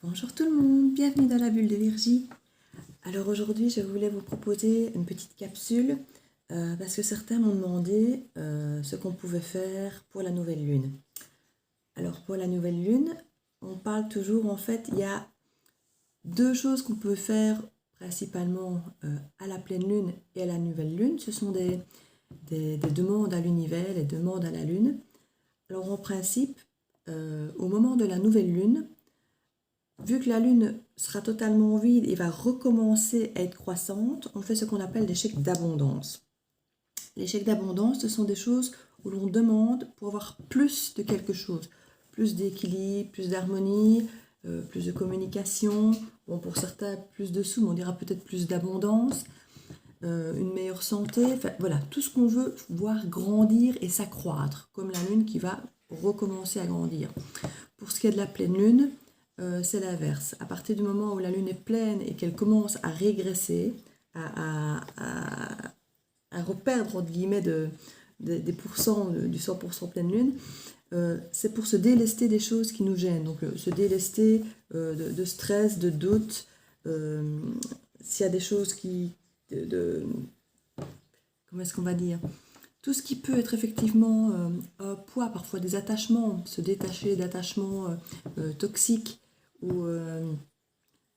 Bonjour tout le monde, bienvenue dans la bulle de Virgie. Alors aujourd'hui je voulais vous proposer une petite capsule parce que certains m'ont demandé ce qu'on pouvait faire pour la nouvelle lune. Alors pour la nouvelle lune, on parle toujours en fait, il y a deux choses qu'on peut faire principalement à la pleine lune et à la nouvelle lune. Ce sont des demandes à l'univers, des demandes à la lune. Alors en principe, au moment de la nouvelle lune, vu que la lune sera totalement vide et va recommencer à être croissante, on fait ce qu'on appelle des chèques d'abondance. Les chèques d'abondance, ce sont des choses où l'on demande pour avoir plus de quelque chose, plus d'équilibre, plus d'harmonie, plus de communication, bon, pour certains plus de sous, mais on dira peut-être plus d'abondance, une meilleure santé, enfin voilà, tout ce qu'on veut voir grandir et s'accroître, comme la lune qui va recommencer à grandir. Pour ce qui est de la pleine lune, c'est l'inverse. À partir du moment où la lune est pleine et qu'elle commence à régresser, à reperdre entre guillemets des pourcents du 100% pleine lune, c'est pour se délester des choses qui nous gênent. Donc se délester de stress, de doute, s'il y a des choses comment est-ce qu'on va dire, tout ce qui peut être effectivement un poids, parfois des attachements, se détacher d'attachements toxiques, ou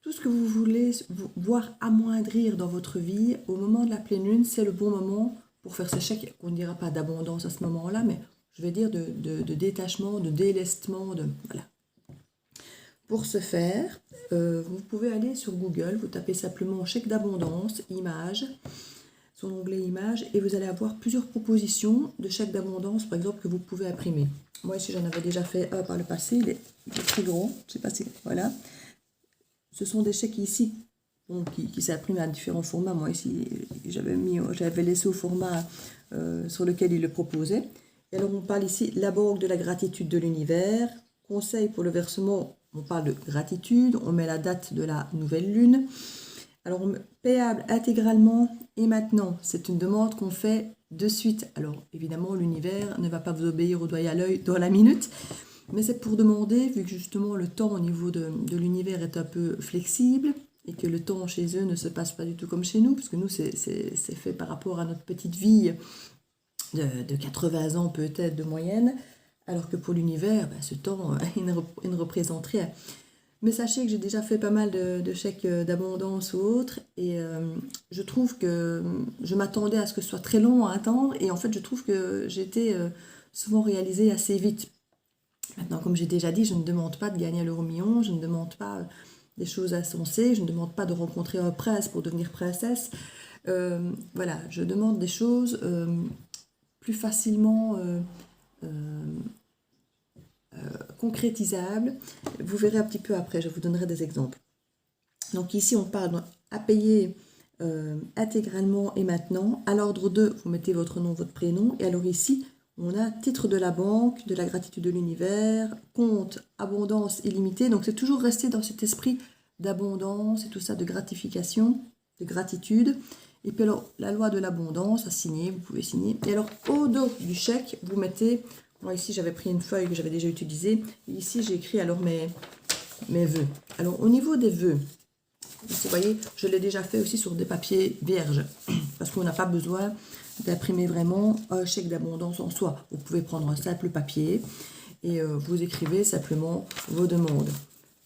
tout ce que vous voulez voir amoindrir dans votre vie, au moment de la pleine lune, c'est le bon moment pour faire ce chèque. On ne dira pas d'abondance à ce moment-là, mais je vais dire de détachement, de délestement, voilà. Pour ce faire, vous pouvez aller sur Google, vous tapez simplement chèque d'abondance, images, son onglet images, et vous allez avoir plusieurs propositions de chèques d'abondance, par exemple, que vous pouvez imprimer. Moi ici j'en avais déjà fait un par le passé, il est très gros, je sais pas si, voilà. Ce sont des chèques ici bon, qui s'impriment à différents formats. Moi ici j'avais laissé au format sur lequel il le proposait. Et alors on parle ici la banque de la gratitude de l'univers, conseil pour le versement, on parle de gratitude, on met la date de la nouvelle lune. Alors, payable intégralement et maintenant, c'est une demande qu'on fait de suite. Alors, évidemment, l'univers ne va pas vous obéir au doigt et à l'œil dans la minute, mais c'est pour demander, vu que justement le temps au niveau de l'univers est un peu flexible et que le temps chez eux ne se passe pas du tout comme chez nous, parce que nous, c'est fait par rapport à notre petite vie de 80 ans peut-être de moyenne, alors que pour l'univers, ce temps, il ne représente rien. Mais sachez que j'ai déjà fait pas mal de chèques d'abondance ou autres, et je trouve que je m'attendais à ce que ce soit très long à attendre, et en fait je trouve que j'ai été souvent réalisée assez vite. Maintenant, comme j'ai déjà dit, je ne demande pas de gagner à l'euro-million, je ne demande pas des choses insensées, je ne demande pas de rencontrer un prince pour devenir princesse. Voilà, je demande des choses plus facilement concrétisable. Vous verrez un petit peu après, je vous donnerai des exemples. Donc ici, on parle à payer intégralement et maintenant. À l'ordre de, vous mettez votre nom, votre prénom. Et alors ici, on a titre de la banque, de la gratitude de l'univers, compte, abondance illimitée. Donc c'est toujours rester dans cet esprit d'abondance et tout ça, de gratification, de gratitude. Et puis alors, la loi de l'abondance à signer, vous pouvez signer. Et alors, au dos du chèque, vous mettez... Moi, ici, j'avais pris une feuille que j'avais déjà utilisée. Et ici, j'ai écrit alors mes vœux. Alors, au niveau des vœux, ici, vous voyez, je l'ai déjà fait aussi sur des papiers vierges. Parce qu'on n'a pas besoin d'imprimer vraiment un chèque d'abondance en soi. Vous pouvez prendre un simple papier et vous écrivez simplement vos demandes.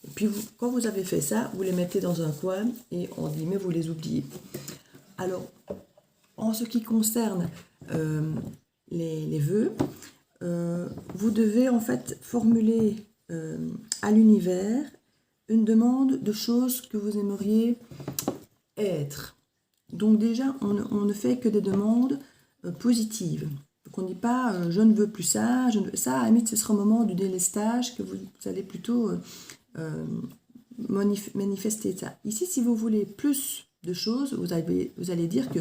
Et puis, quand vous avez fait ça, vous les mettez dans un coin et, en guillemets, vous les oubliez. Alors, en ce qui concerne les vœux, vous devez en fait formuler à l'univers une demande de choses que vous aimeriez être. Donc déjà, on ne fait que des demandes positives. Donc on ne dit pas je ne veux plus ça, ça à la limite ce sera au moment du délestage que vous allez plutôt manifester ça. Ici, si vous voulez plus de choses, vous allez dire que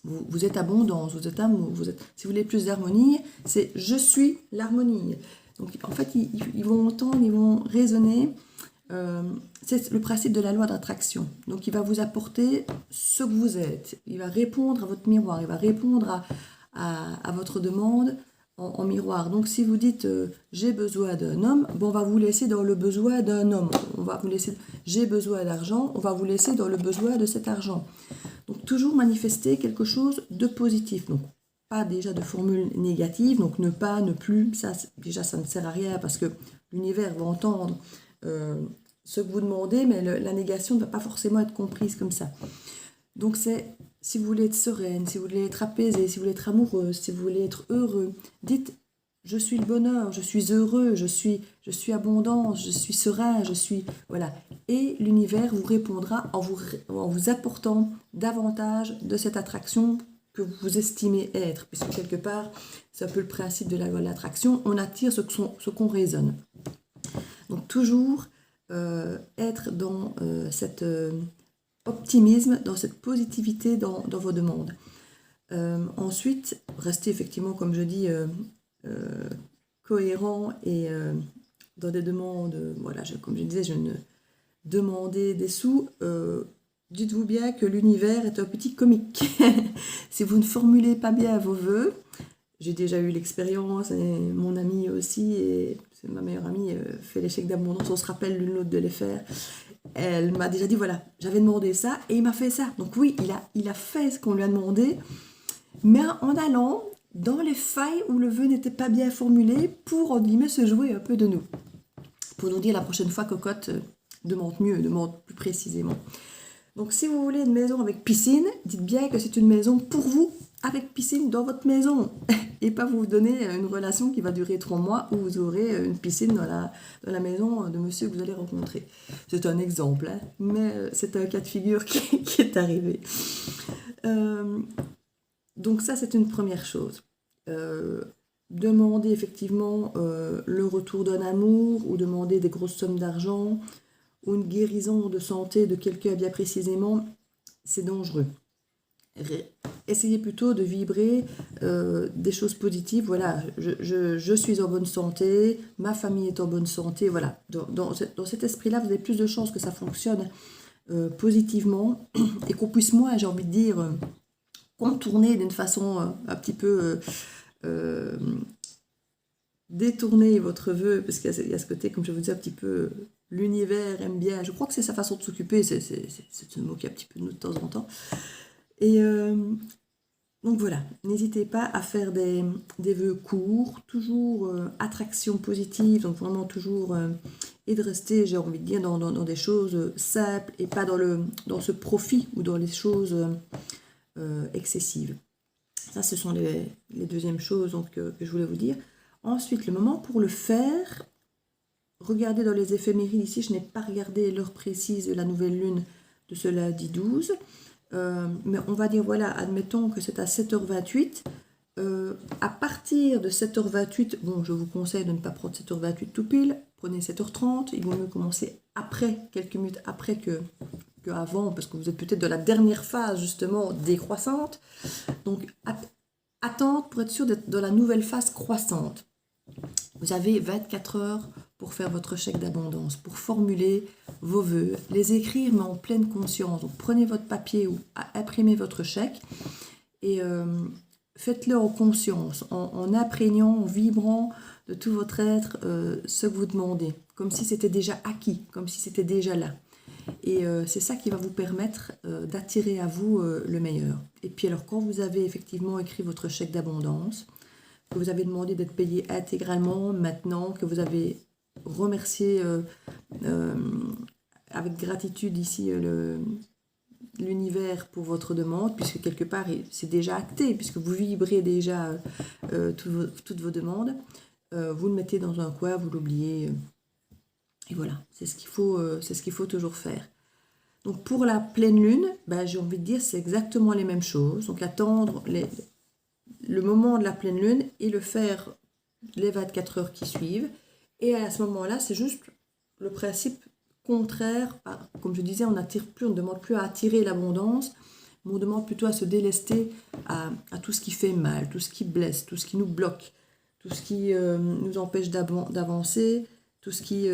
vous êtes abondance, vous êtes amour, si vous voulez plus d'harmonie, c'est « je suis l'harmonie ». Donc en fait, ils vont entendre, ils vont raisonner. C'est le principe de la loi d'attraction. Donc il va vous apporter ce que vous êtes. Il va répondre à votre miroir, il va répondre à votre demande en miroir. Donc si vous dites j'ai besoin d'un homme, bon, on va vous laisser dans le besoin d'un homme. On va vous laisser j'ai besoin d'argent, on va vous laisser dans le besoin de cet argent. Donc toujours manifester quelque chose de positif. Donc pas déjà de formule négative, donc ne pas, ne plus, ça déjà ça ne sert à rien parce que l'univers va entendre ce que vous demandez, mais la négation ne va pas forcément être comprise comme ça. Donc c'est, si vous voulez être sereine, si vous voulez être apaisée, si vous voulez être amoureuse, si vous voulez être heureux, dites je suis le bonheur, je suis heureux, je suis abondance, je suis serein, je suis... Voilà. Et l'univers vous répondra en vous apportant davantage de cette attraction que vous estimez être. Puisque quelque part, c'est un peu le principe de la loi de l'attraction, on attire ce qu'on raisonne. Donc toujours être dans cet optimisme, dans cette positivité dans vos demandes. Ensuite, restez effectivement, comme je dis, cohérent et dans des demandes, voilà, comme je disais, je ne demandais des sous, dites-vous bien que l'univers est un petit comique. Si vous ne formulez pas bien vos vœux, j'ai déjà eu l'expérience, et mon amie aussi, et c'est ma meilleure amie, fait les chèques d'abondance, on se rappelle l'une l'autre de les faire. Elle m'a déjà dit, voilà, j'avais demandé ça, et il m'a fait ça. Donc oui, il a fait ce qu'on lui a demandé, mais en allant dans les failles où le vœu n'était pas bien formulé pour, en guillemets, se jouer un peu de nous. Pour nous dire la prochaine fois, cocotte, demande mieux, demande plus précisément. Donc si vous voulez une maison avec piscine, dites bien que c'est une maison pour vous, avec piscine dans votre maison. Et pas vous donner une relation qui va durer 3 mois où vous aurez une piscine dans la maison de monsieur que vous allez rencontrer. C'est un exemple, hein, mais c'est un cas de figure qui est arrivé. Donc ça, c'est une première chose. Demander effectivement le retour d'un amour ou demander des grosses sommes d'argent ou une guérison de santé de quelqu'un bien précisément, c'est dangereux. Essayez plutôt de vibrer des choses positives. Voilà, je suis en bonne santé, ma famille est en bonne santé. Voilà, dans cet esprit-là, vous avez plus de chances que ça fonctionne positivement et qu'on puisse moins, j'ai envie de dire, contourner d'une façon un petit peu détourner votre vœu, parce qu'il y a ce côté, comme je vous dis, un petit peu, l'univers aime bien, je crois que c'est sa façon de s'occuper, c'est un mot qui est un petit peu de nous de temps en temps. Et donc voilà, n'hésitez pas à faire des vœux courts, toujours attraction positive, donc vraiment toujours, et de rester, j'ai envie de dire, dans des choses simples et pas dans ce profit ou dans les choses excessives. Ça, ce sont les deuxièmes choses donc, que je voulais vous dire. Ensuite, le moment pour le faire, regardez dans les éphémérides ici, je n'ai pas regardé l'heure précise de la nouvelle lune de ce lundi 12, mais on va dire, voilà, admettons que c'est à 7h28. À partir de 7h28, bon, je vous conseille de ne pas prendre 7h28 tout pile, prenez 7h30, il vaut mieux commencer après, quelques minutes après que avant, parce que vous êtes peut-être dans la dernière phase justement décroissante. Donc attendre pour être sûr d'être dans la nouvelle phase croissante. Vous avez 24 heures pour faire votre chèque d'abondance, pour formuler vos vœux, les écrire mais en pleine conscience. Donc prenez votre papier ou imprimez votre chèque et faites-le en conscience, en imprégnant, en vibrant de tout votre être ce que vous demandez, comme si c'était déjà acquis, comme si c'était déjà là. Et c'est ça qui va vous permettre d'attirer à vous le meilleur. Et puis alors, quand vous avez effectivement écrit votre chèque d'abondance, que vous avez demandé d'être payé intégralement maintenant, que vous avez remercié avec gratitude ici l'univers pour votre demande, puisque quelque part c'est déjà acté, puisque vous vibrez déjà toutes vos demandes, vous le mettez dans un coin, vous l'oubliez. Et voilà, c'est ce qu'il faut toujours faire. Donc pour la pleine lune, j'ai envie de dire c'est exactement les mêmes choses. Donc attendre le moment de la pleine lune et le faire les 24 heures qui suivent. Et à ce moment-là, c'est juste le principe contraire. Comme je disais, on ne demande plus à attirer l'abondance, mais on demande plutôt à se délester à tout ce qui fait mal, tout ce qui blesse, tout ce qui nous bloque, tout ce qui nous empêche d'avancer. Tout ce qui,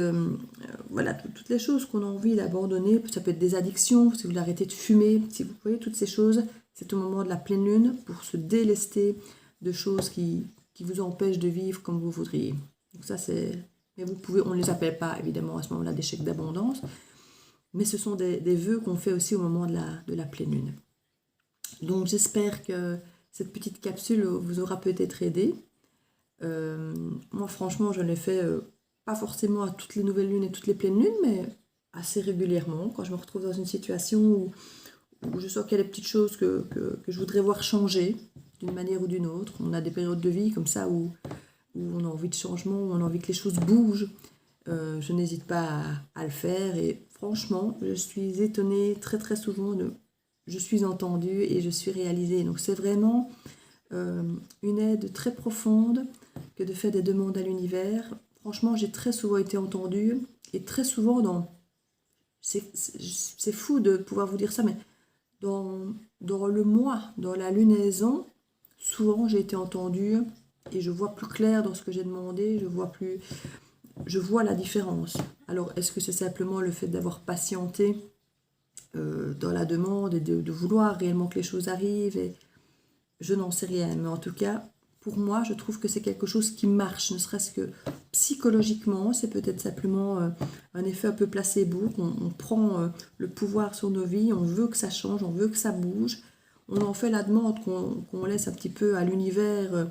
voilà, toutes les choses qu'on a envie d'abandonner, ça peut être des addictions, si vous arrêtez de fumer, si vous voyez toutes ces choses, c'est au moment de la pleine lune pour se délester de choses qui qui vous empêchent de vivre comme vous voudriez. Donc ça, c'est... Mais vous pouvez, on ne les appelle pas, évidemment, à ce moment-là, des chèques d'abondance, mais ce sont des vœux qu'on fait aussi au moment de la pleine lune. Donc j'espère que cette petite capsule vous aura peut-être aidé. Moi, franchement, je l'ai fait pas forcément à toutes les nouvelles lunes et toutes les pleines lunes, mais assez régulièrement, quand je me retrouve dans une situation où je sens qu'il y a des petites choses que je voudrais voir changer d'une manière ou d'une autre. On a des périodes de vie comme ça où on a envie de changement, où on a envie que les choses bougent. Je n'hésite pas à le faire et franchement, je suis étonnée très très souvent je suis entendue et je suis réalisée. Donc c'est vraiment une aide très profonde que de faire des demandes à l'univers. Franchement, j'ai très souvent été entendue et très souvent c'est fou de pouvoir vous dire ça, mais dans le mois, dans la lunaison, souvent j'ai été entendue et je vois plus clair dans ce que j'ai demandé, je vois la différence. Alors, est-ce que c'est simplement le fait d'avoir patienté dans la demande et de vouloir réellement que les choses arrivent et je n'en sais rien, mais en tout cas, pour moi, je trouve que c'est quelque chose qui marche, ne serait-ce que psychologiquement. C'est peut-être simplement un effet un peu placebo, on prend le pouvoir sur nos vies, on veut que ça change, on veut que ça bouge. On en fait la demande qu'on laisse un petit peu à l'univers,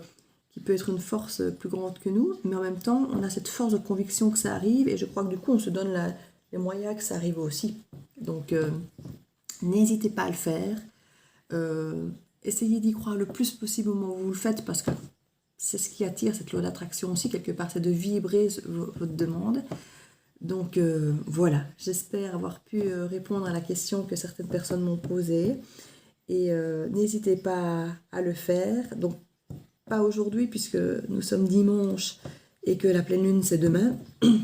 qui peut être une force plus grande que nous, mais en même temps, on a cette force de conviction que ça arrive, et je crois que du coup, on se donne les moyens que ça arrive aussi. Donc, n'hésitez pas à le faire. Essayez d'y croire le plus possible au moment où vous le faites, parce que c'est ce qui attire cette loi d'attraction aussi, quelque part, c'est de vibrer votre demande. Donc voilà, j'espère avoir pu répondre à la question que certaines personnes m'ont posée. Et n'hésitez pas à le faire. Donc, pas aujourd'hui, puisque nous sommes dimanche et que la pleine lune, c'est demain.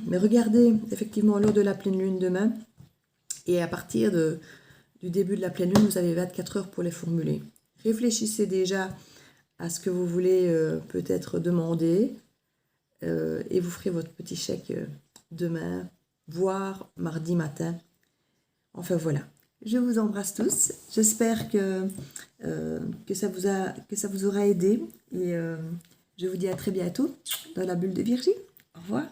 Mais regardez, effectivement, l'heure de la pleine lune demain. Et à partir du début de la pleine lune, vous avez 24 heures pour les formuler. Réfléchissez déjà à ce que vous voulez peut-être demander et vous ferez votre petit chèque demain, voire mardi matin. Enfin voilà, je vous embrasse tous. J'espère que ça vous aura aidé et je vous dis à très bientôt dans la bulle de Virgie. Au revoir.